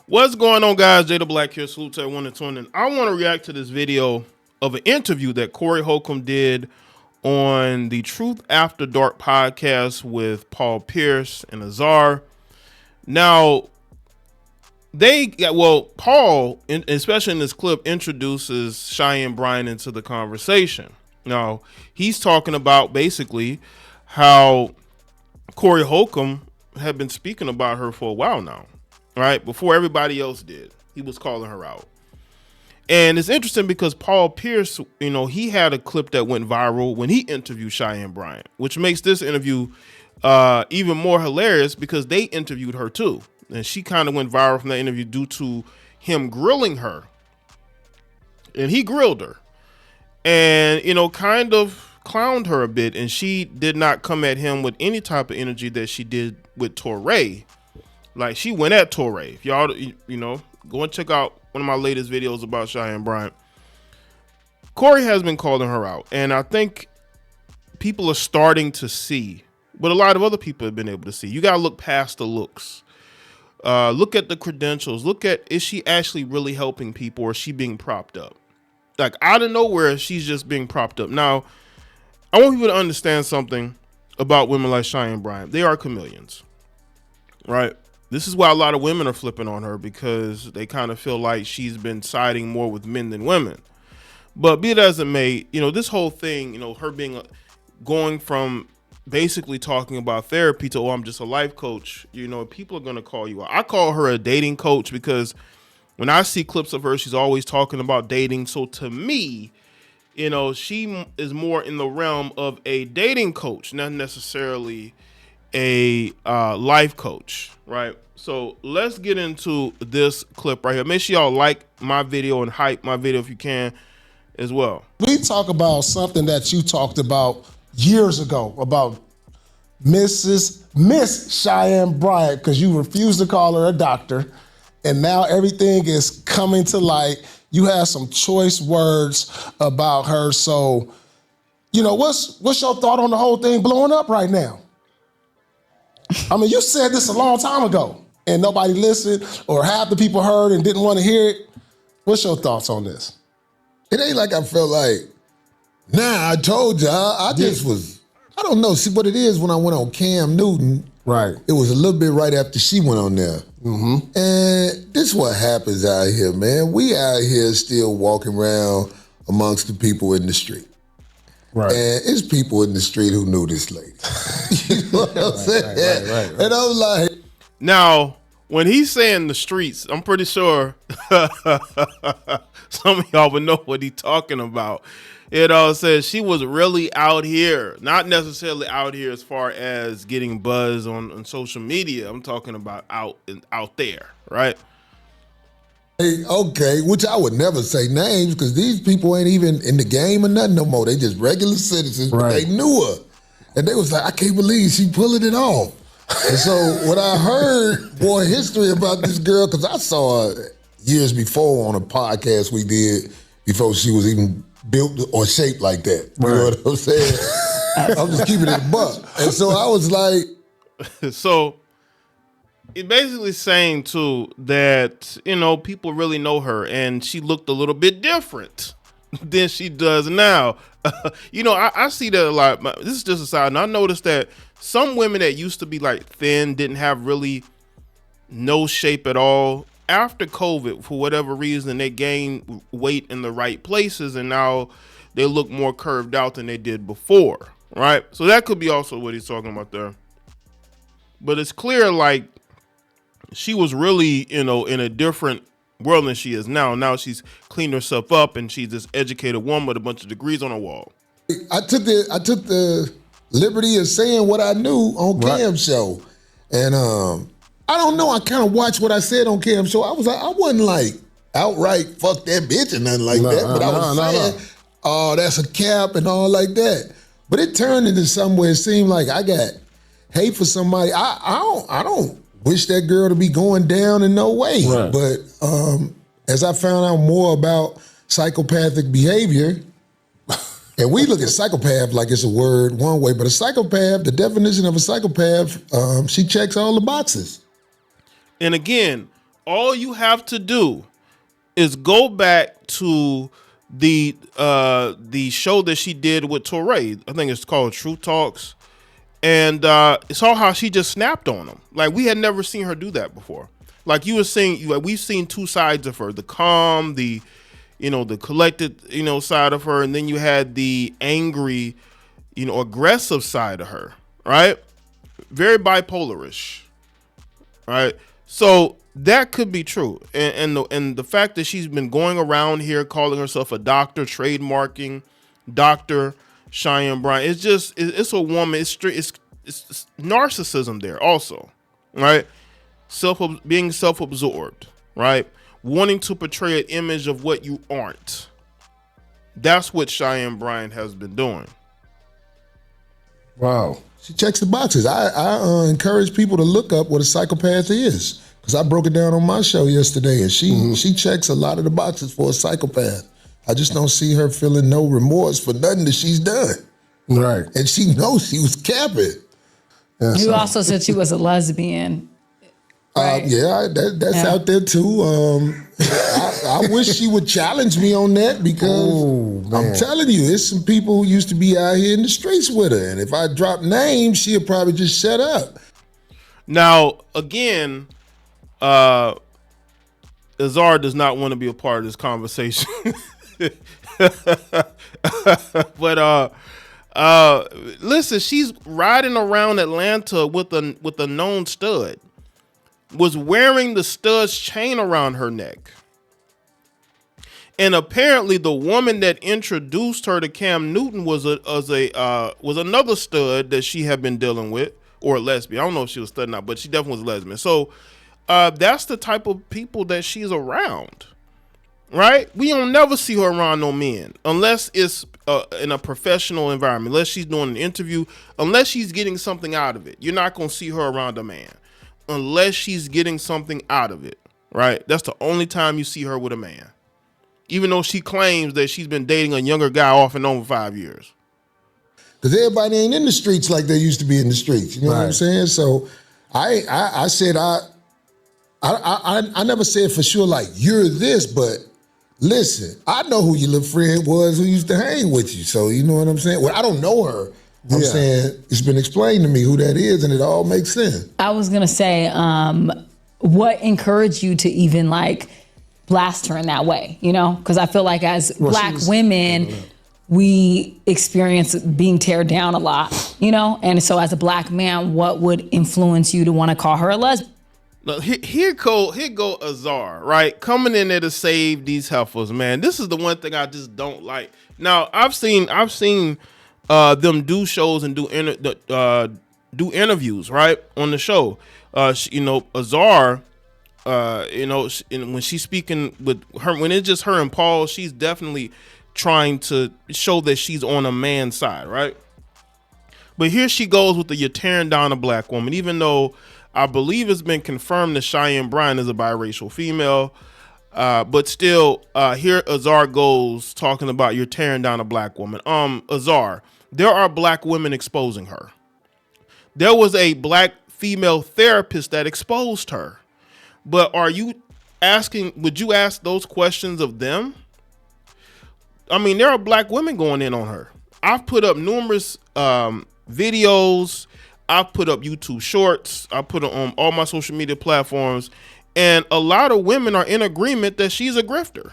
What's going on, guys? Jay the Black here. Salute to everyone that's tuning in. I want to react to this video of an interview that Corey Holcomb did on the Truth After Dark podcast with Paul Pierce and Azar. Now, Paul, especially in this clip, introduces Cheyenne Bryant into the conversation. Now, he's talking about basically how Corey Holcomb had been speaking about her for a while now. Right before everybody else did, he was calling her out. And it's interesting because Paul Pierce, he had a clip that went viral when he interviewed Cheyenne Bryant, which makes this interview even more hilarious because they interviewed her too. And she kind of went viral from that interview due to him grilling her. And he grilled her and, kind of clowned her a bit. And she did not come at him with any type of energy that she did with Torre. Like, she went at Torre. If y'all, go and check out one of my latest videos about Cheyenne Bryant. Corey has been calling her out. And I think people are starting to see what a lot of other people have been able to see. You got to look past the looks. Look at the credentials. Look at, is she actually really helping people, or is she being propped up? Like, out of nowhere, she's just being propped up. Now, I want people to understand something about women like Cheyenne Bryant. They are chameleons, right? This is why a lot of women are flipping on her, because they kind of feel like she's been siding more with men than women. But be it as it may, this whole thing, her going from basically talking about therapy to, oh, I'm just a life coach, people are going to call you out. I call her a dating coach because when I see clips of her, she's always talking about dating. So to me, she is more in the realm of a dating coach, not necessarily a life coach, right? So let's get into this clip right here. Make sure y'all like my video and hype my video if you can as well. We talk about something that you talked about years ago about Miss Cheyenne Bryant, because you refused to call her a doctor, and now everything is coming to light. You have some choice words about her. So, what's your thought on the whole thing blowing up right now? I mean, you said this a long time ago and nobody listened, or half the people heard and didn't want to hear it. What's your thoughts on this? It ain't like I felt like, I told you, I just was, I don't know. See, what it is, when I went on Cam Newton, right? It was a little bit right after she went on there. Mm-hmm. And this is what happens out here, man. We out here still walking around amongst the people in the street. Right. And it's people in the street who knew this lady. You know what I'm saying? Right. And I was like... Now, when he's saying the streets, I'm pretty sure some of y'all would know what he's talking about. It says she was really out here. Not necessarily out here as far as getting buzz on social media. I'm talking about out there, right? Hey, okay, which I would never say names, because these people ain't even in the game or nothing no more. They just regular citizens, but they knew her. And they was like, I can't believe she pulling it off. And so when I heard more history about this girl, because I saw her years before on a podcast we did before she was even built or shaped like that. You know what I'm saying? I'm just keeping it a buck. And so I was like... So... It's basically saying, too, that, people really know her, and she looked a little bit different than she does now. I see that a lot. This is just a side, and I noticed that some women that used to be, like, thin, didn't have really no shape at all. After COVID, for whatever reason, they gained weight in the right places, and now they look more curved out than they did before, right? So that could be also what he's talking about there. But it's clear, like, she was really, in a different world than she is now. Now she's cleaned herself up, and she's this educated woman with a bunch of degrees on her wall. I took the liberty of saying what I knew on Cam's show. And I don't know, I kind of watched what I said on Cam's show. I wasn't like outright fuck that bitch or nothing like that. But I was saying, oh, that's a cap and all like that. But it turned into something where it seemed like I got hate for somebody. I don't wish that girl to be going down in no way. Right. But as I found out more about psychopathic behavior, and we look at psychopath like it's a word one way, but a psychopath, the definition of a psychopath, she checks all the boxes. And again, All you have to do is go back to the show that she did with Touré. I think it's called True Talks. And it's all how she just snapped on him. Like, we had never seen her do that before. Like you were saying, we've seen two sides of her: the calm, the collected, side of her, and then you had the angry, aggressive side of her, right? Very bipolarish, right? So that could be true, and the fact that she's been going around here calling herself a doctor, trademarking Dr. Cheyenne Bryant, it's a woman. It's narcissism there also, right? Being self-absorbed, right? Wanting to portray an image of what you aren't. That's what Cheyenne Bryant has been doing. Wow. She checks the boxes. I encourage people to look up what a psychopath is, because I broke it down on my show yesterday, and she checks a lot of the boxes for a psychopath. I just don't see her feeling no remorse for nothing that she's done. Right. And she knows she was capping. Yeah, You also said she was a lesbian. Right. That's out there too. I wish she would challenge me on that, because I'm telling you, there's some people who used to be out here in the streets with her, and if I drop names, she'll probably just shut up. Now, again, Azar does not want to be a part of this conversation. But listen, she's riding around Atlanta with a known stud. Was wearing the stud's chain around her neck. And apparently the woman that introduced her to Cam Newton was another stud that she had been dealing with, or a lesbian. I don't know if she was stud or not, but she definitely was a lesbian. So that's the type of people that she's around, right? We don't never see her around no men unless it's in a professional environment, unless she's doing an interview, unless she's getting something out of it. You're not going to see her around a man unless she's getting something out of it, right? That's the only time you see her with a man, even though she claims that she's been dating a younger guy off and on for 5 years. Because everybody ain't in the streets like they used to be in the streets. You know what I'm saying? So I said I never said for sure like you're this, but listen, I know who your little friend was who used to hang with you. So you know what I'm saying? Well, I don't know her. I'm saying it's been explained to me who that is, and it all makes sense. I was gonna say, what encouraged you to even like blast her in that way? Because I feel like as Black women, we experience being teared down a lot. And so as a Black man, what would influence you to want to call her a lesbian? Look, here go Azar, right? Coming in there to save these heifers, man. This is the one thing I just don't like. Now I've seen them do shows and do interviews, right, on the show. Azar, when she's speaking with her, when it's just her and Paul, she's definitely trying to show that she's on a man's side, right? But here she goes with the "you're tearing down a Black woman," even though I believe it's been confirmed that Cheyenne Bryant is a biracial female. But still, here Azar goes talking about "you're tearing down a Black woman." Azar, there are Black women exposing her. There was a Black female therapist that exposed her. But would you ask those questions of them? I mean, there are Black women going in on her. I've put up numerous videos. I've put up YouTube shorts. I put it on all my social media platforms. And a lot of women are in agreement that she's a grifter.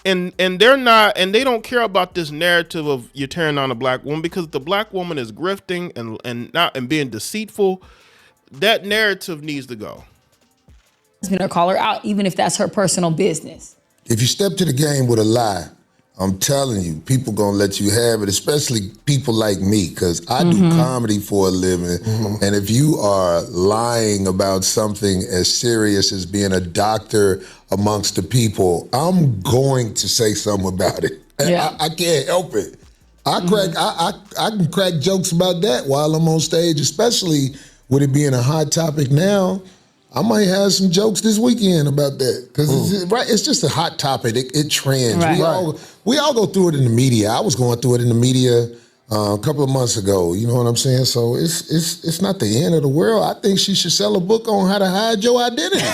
And they're not, and they don't care about this narrative of "you're tearing down a Black woman," because the Black woman is grifting and being deceitful. That narrative needs to go. Or call her out, even if that's her personal business. If you step to the game with a lie, I'm telling you, people gonna let you have it, especially people like me, because I do comedy for a living. And if you are lying about something as serious as being a doctor amongst the people, I'm going to say something about it. Yeah. I can't help it. I can crack jokes about that while I'm on stage, especially with it being a hot topic now. I might have some jokes this weekend about that, because it's just a hot topic. It trends. Right. We all go through it in the media. I was going through it in the media a couple of months ago. You know what I'm saying? So it's not the end of the world. I think she should sell a book on how to hide your identity.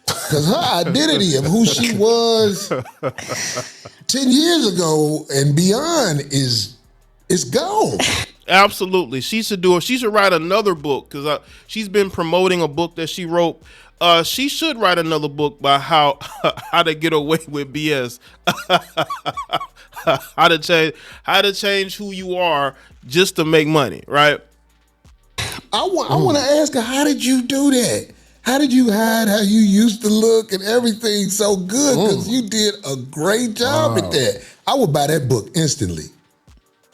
Because her identity of who she was 10 years ago and beyond is gone. Absolutely. She should write another book because she's been promoting a book that she wrote. She should write another book by how to get away with BS. how to change who you are just to make money, right? I want to ask her, how did you do that? How did you hide how you used to look and everything so good? Because you did a great job at that. I would buy that book instantly.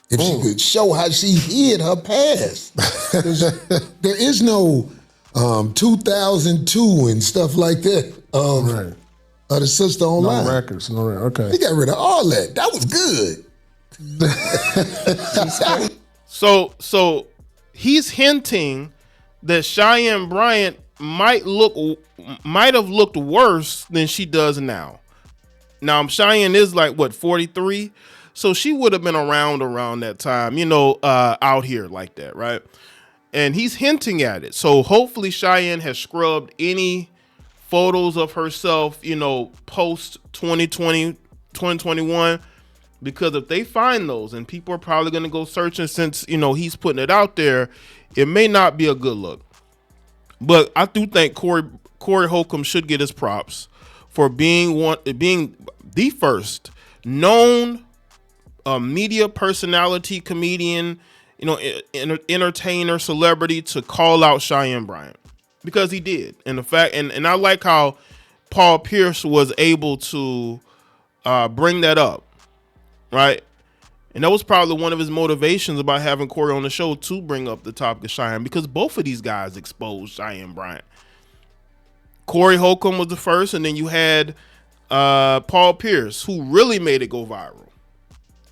If she could show how she hid her past. There is no 2002 and stuff like that of the sister online. No records. No records. Okay. They got rid of all that. That was good. So he's hinting that Cheyenne Bryant might have looked worse than she does now. Now Cheyenne is like 43, so she would have been around that time, out here like that, right? And he's hinting at it. So hopefully Cheyenne has scrubbed any photos of herself, post 2020, 2021, because if they find those, and people are probably going to go searching since, he's putting it out there, it may not be a good look. But I do think Corey Holcomb should get his props for being the first known media personality, comedian, entertainer, celebrity to call out Cheyenne Bryant, because he did. And the fact, and I like how Paul Pierce was able to bring that up, right? And that was probably one of his motivations about having Corey on the show, to bring up the topic of Cheyenne, because both of these guys exposed Cheyenne Bryant. Corey Holcomb was the first, and then you had Paul Pierce, who really made it go viral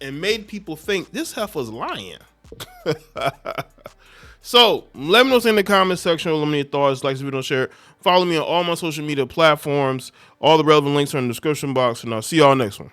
and made people think this heifer's lying. So let me know in the comment section. Let me know your thoughts. Like this video, share it. Follow me on all my social media platforms. All the relevant links are in the description box, and I'll see y'all next one.